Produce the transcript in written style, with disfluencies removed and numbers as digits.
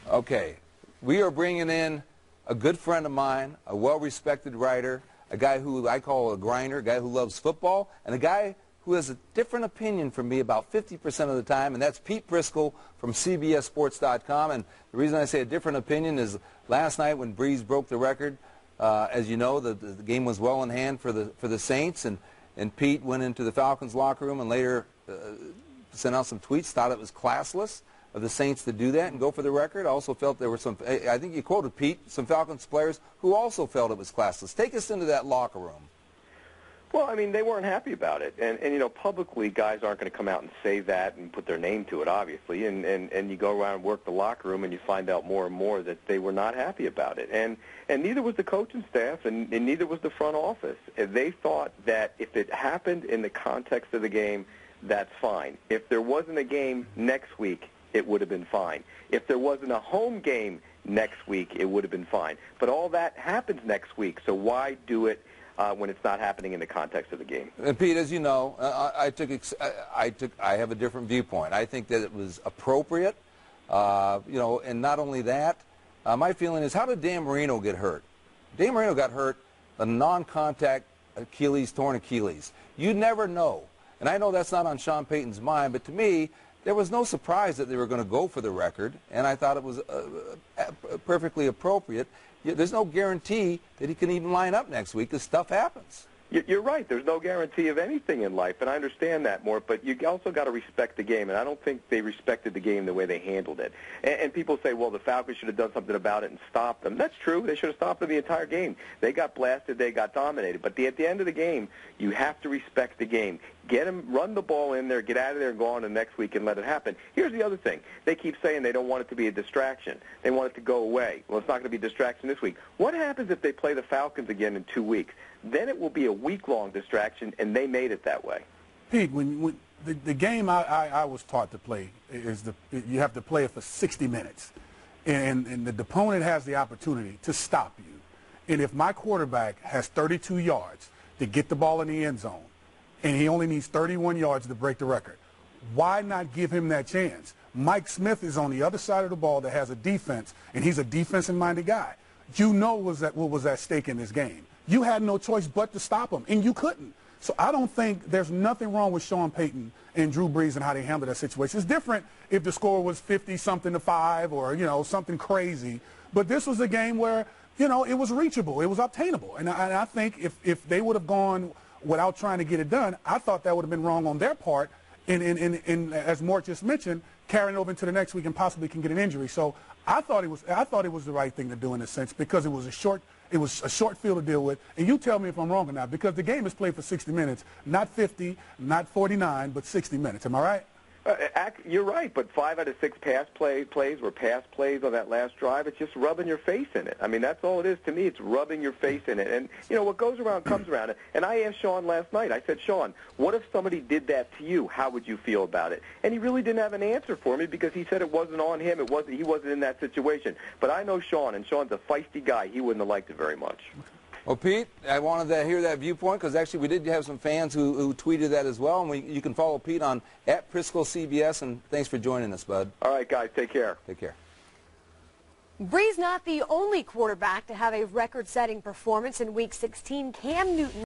Okay, we are bringing in a good friend of mine, a well-respected writer, a guy who I call a grinder, a guy who loves football, and a guy who has a different opinion from me about 50% of the time, and that's Pete Prisco from CBSSports.com. And the reason I say a different opinion is last night when Brees broke the record, as you know, the game was well in hand for the Saints, and Pete went into the Falcons locker room and later sent out some tweets, thought it was classless of the Saints to do that and go for the record. I also felt there were some, I think you quoted Pete, some Falcons players who also felt it was classless. Take us into that locker room. Well, I mean, they weren't happy about it. And you know, publicly, guys aren't going to come out and say that and put their name to it, obviously. And you go around and work the locker room and you find out more and more that they were not happy about it. And neither was the coaching staff and neither was the front office. They thought that if it happened in the context of the game, that's fine. If there wasn't a game next week, it would have been fine. If there wasn't a home game next week, it would have been fine. But all that happens next week, so why do it when it's not happening in the context of the game? And Pete, as you know, I have a different viewpoint. I think that it was appropriate, you know, and not only that, my feeling is, how did Dan Marino get hurt? Dan Marino got hurt a non-contact torn Achilles. You never know. And I know that's not on Sean Payton's mind, but to me, there was no surprise that they were going to go for the record, and I thought it was perfectly appropriate. There's no guarantee that he can even line up next week because stuff happens. You're right. There's no guarantee of anything in life, and I understand that more, but you also got to respect the game, and I don't think they respected the game the way they handled it. And people say, well, the Falcons should have done something about it and stopped them. That's true. They should have stopped them the entire game. They got blasted. They got dominated. But at the end of the game, you have to respect the game. Get them, run the ball in there, get out of there and go on to next week and let it happen. Here's the other thing. They keep saying they don't want it to be a distraction. They want it to go away. Well, it's not going to be a distraction this week. What happens if they play the Falcons again in 2 weeks? Then it will be a week-long distraction, and they made it that way. Pete, when the game I was taught to play is you have to play it for 60 minutes, and the opponent has the opportunity to stop you. And if my quarterback has 32 yards to get the ball in the end zone, and he only needs 31 yards to break the record, why not give him that chance? Mike Smith is on the other side of the ball that has a defense, and he's a defensive-minded guy. You know what was at stake in this game. You had no choice but to stop him, and you couldn't. So I don't think there's nothing wrong with Sean Payton and Drew Brees and how they handled that situation. It's different if the score was 50-something to 5 or, you know, something crazy. But this was a game where, you know, it was reachable. It was obtainable. And I think if they would have gone without trying to get it done, I thought that would have been wrong on their part. And as Mort just mentioned, carrying over into the next week and possibly can get an injury. So I thought it was the right thing to do in a sense because it was a short field to deal with. And you tell me if I'm wrong or not, because the game is played for 60 minutes, not 50, not 49, but 60 minutes. Am I right? You're right, but 5 out of 6 pass plays were pass plays on that last drive. It's just rubbing your face in it. I mean, that's all it is to me. It's rubbing your face in it. And, you know, what goes around comes around. And I asked Sean last night. I said, Sean, what if somebody did that to you? How would you feel about it? And he really didn't have an answer for me because he said it wasn't on him. He wasn't in that situation. But I know Sean, and Sean's a feisty guy. He wouldn't have liked it very much. Well, Pete, I wanted to hear that viewpoint because actually we did have some fans who tweeted that as well. And you can follow Pete on @PriscoCBS. And thanks for joining us, bud. All right, guys, take care. Take care. Brees not the only quarterback to have a record-setting performance in Week 16. Cam Newton